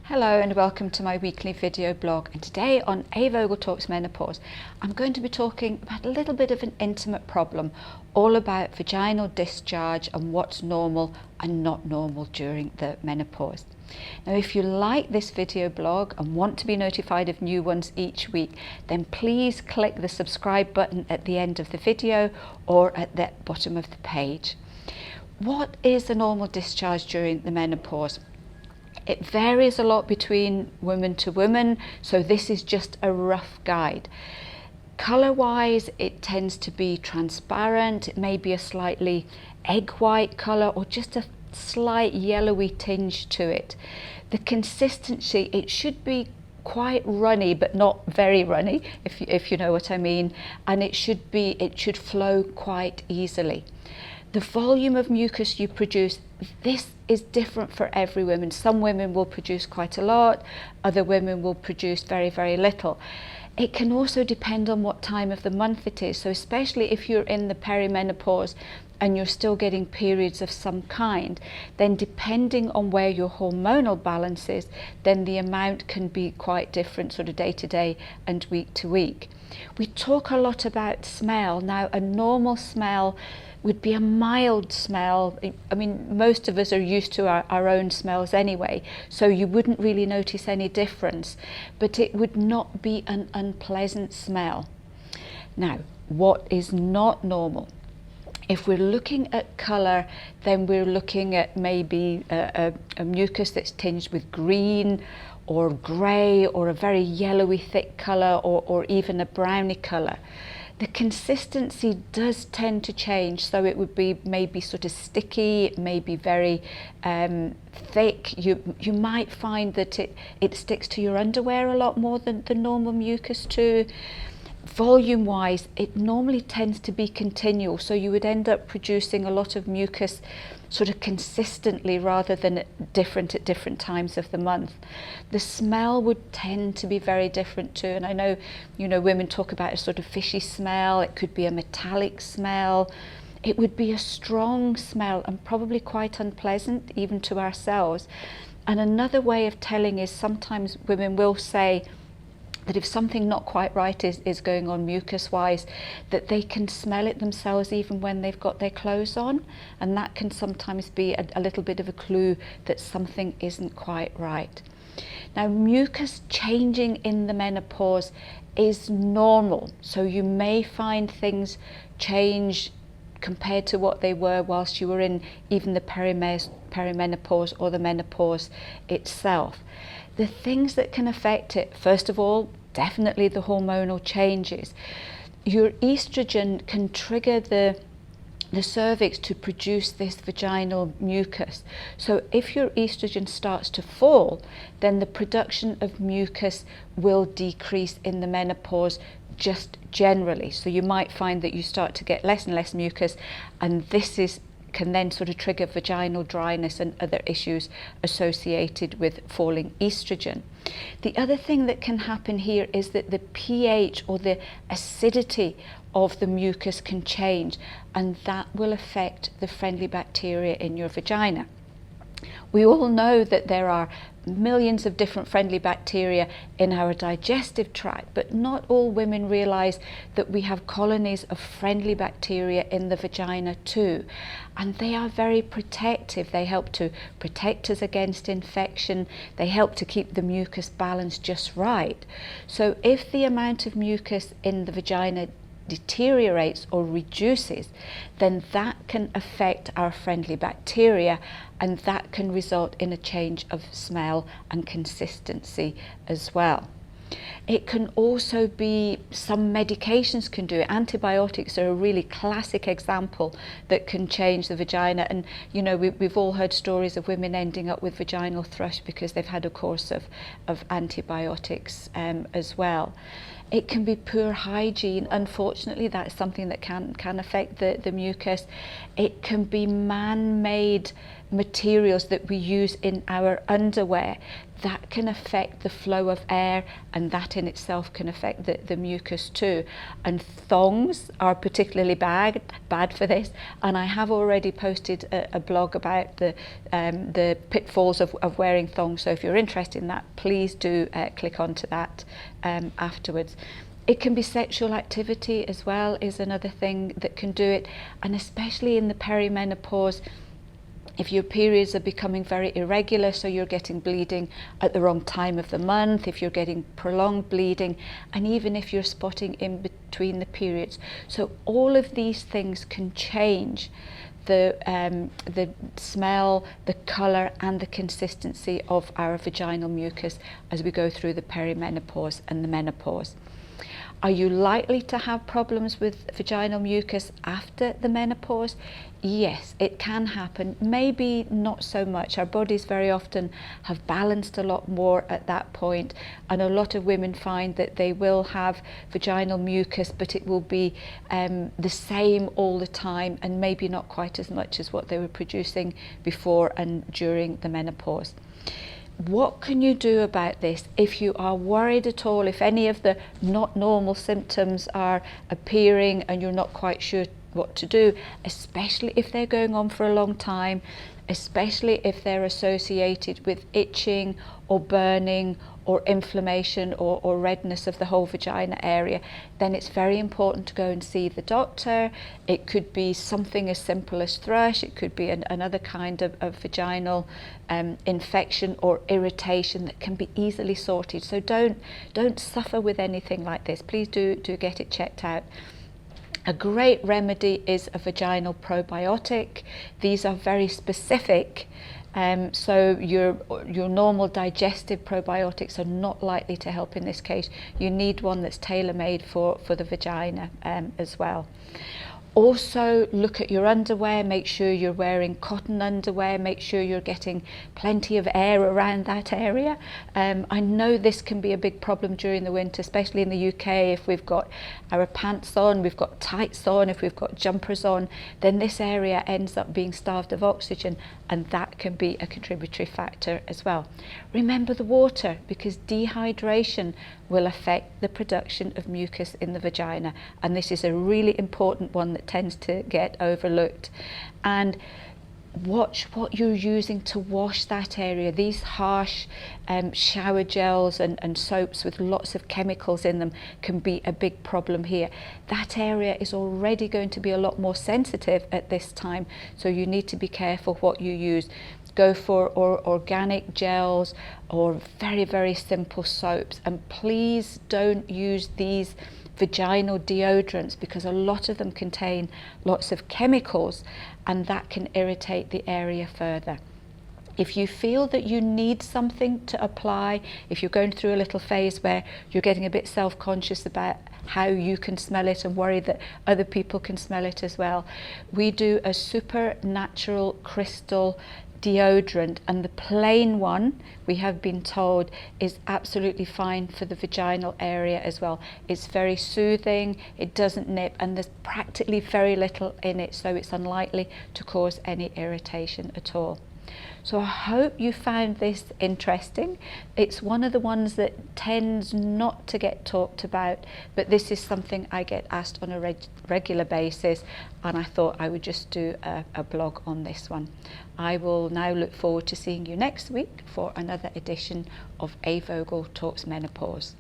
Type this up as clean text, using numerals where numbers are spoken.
Hello and welcome to my weekly video blog, and today on A Vogel Talks Menopause I'm going to be talking about a little bit of an intimate problem all about vaginal discharge and what's normal and not normal during the menopause. Now if you like this video blog and want to be notified of new ones each week, then please click the subscribe button at the end of the video or at the bottom of the page. What is a normal discharge during the menopause? It varies a lot between woman to woman, so this is just a rough guide. Colour wise, it tends to be transparent. It may be a slightly egg white colour or just a slight yellowy tinge to it. The consistency, it should be quite runny but not very runny, if you know what I mean, and it should flow quite easily. The volume of mucus you produce, this is different for every woman. Some women will produce quite a lot, other women will produce very, very little. It can also depend on what time of the month it is. So especially if you're in the perimenopause and you're still getting periods of some kind, then depending on where your hormonal balance is, then the amount can be quite different sort of day to day and week to week. We talk a lot about smell. Now a normal smell would be a mild smell. I mean, most of us are used to our own smells anyway, so you wouldn't really notice any difference, but it would not be an unpleasant smell. Now, what is not normal? If we're looking at colour, then we're looking at maybe a mucus that's tinged with green or grey or a very yellowy thick colour or even a browny colour. The consistency does tend to change, so it would be maybe sort of sticky, it may be very thick. You might find that it sticks to your underwear a lot more than the normal mucus too. Volume wise, it normally tends to be continual, so you would end up producing a lot of mucus sort of consistently rather than different at different times of the month. The smell would tend to be very different too, and I know, you know, women talk about a sort of fishy smell. It could be a metallic smell. It would be a strong smell and probably quite unpleasant even to ourselves. And another way of telling is sometimes women will say that if something not quite right is going on mucus wise, that they can smell it themselves even when they've got their clothes on, and that can sometimes be a little bit of a clue that something isn't quite right. Now mucus changing in the menopause is normal, so you may find things change compared to what they were whilst you were in even the perimenopause or the menopause itself. The things that can affect it, first of all, definitely the hormonal changes. Your estrogen can trigger the cervix to produce this vaginal mucus. So if your estrogen starts to fall, then the production of mucus will decrease in the menopause just generally. So you might find that you start to get less and less mucus, and this can then sort of trigger vaginal dryness and other issues associated with falling estrogen. The other thing that can happen here is that the pH or the acidity of the mucus can change, and that will affect the friendly bacteria in your vagina. We all know that there are millions of different friendly bacteria in our digestive tract, but not all women realise that we have colonies of friendly bacteria in the vagina too, and they are very protective. They help to protect us against infection. They help to keep the mucus balance just right. So if the amount of mucus in the vagina deteriorates or reduces, then that can affect our friendly bacteria, and that can result in a change of smell and consistency as well. It can also be, some medications can do it. Antibiotics are a really classic example that can change the vagina, and you know, we've all heard stories of women ending up with vaginal thrush because they've had a course of antibiotics as well. It can be poor hygiene. Unfortunately, that's something that can affect the mucus. It can be man-made materials that we use in our underwear that can affect the flow of air, and that in itself can affect the mucus too. And thongs are particularly bad for this, and I have already posted a blog about the pitfalls of wearing thongs, so if you're interested in that, please do click onto that afterwards. It can be sexual activity as well, is another thing that can do it, and especially in the perimenopause, if your periods are becoming very irregular, so you're getting bleeding at the wrong time of the month, if you're getting prolonged bleeding, and even if you're spotting in between the periods. So all of these things can change the smell, the colour and the consistency of our vaginal mucus as we go through the perimenopause and the menopause. Are you likely to have problems with vaginal mucus after the menopause? Yes, it can happen. Maybe not so much. Our bodies very often have balanced a lot more at that point, and a lot of women find that they will have vaginal mucus, but it will be the same all the time, and maybe not quite as much as what they were producing before and during the menopause. What can you do about this? If you are worried at all, if any of the not normal symptoms are appearing and you're not quite sure what to do, especially if they're going on for a long time, especially if they're associated with itching or burning or inflammation or redness of the whole vagina area, then it's very important to go and see the doctor. It could be something as simple as thrush, it could be another kind of vaginal infection or irritation that can be easily sorted. So don't suffer with anything like this. Please do get it checked out. A great remedy is a vaginal probiotic. These are very specific, so your normal digestive probiotics are not likely to help in this case. You need one that's tailor-made for the vagina as well. Also, look at your underwear, make sure you're wearing cotton underwear, make sure you're getting plenty of air around that area. I know this can be a big problem during the winter, especially in the UK. If we've got our pants on, we've got tights on, if we've got jumpers on, then this area ends up being starved of oxygen, and that can be a contributory factor as well. Remember the water, because dehydration will affect the production of mucus in the vagina, and this is a really important one that tends to get overlooked. And watch what you're using to wash that area. These harsh shower gels and soaps with lots of chemicals in them can be a big problem here. That area is already going to be a lot more sensitive at this time, so you need to be careful what you use. Go for organic gels or very, very simple soaps, and please don't use these vaginal deodorants, because a lot of them contain lots of chemicals and that can irritate the area further. If you feel that you need something to apply, if you're going through a little phase where you're getting a bit self-conscious about how you can smell it and worried that other people can smell it as well, we do a supernatural crystal deodorant, and the plain one, we have been told, is absolutely fine for the vaginal area as well. It's very soothing, it doesn't nip, and there's practically very little in it, so it's unlikely to cause any irritation at all. So I hope you found this interesting. It's one of the ones that tends not to get talked about, but this is something I get asked on a regular basis, and I thought I would just do a blog on this one. I will now look forward to seeing you next week for another edition of A. Vogel Talks Menopause.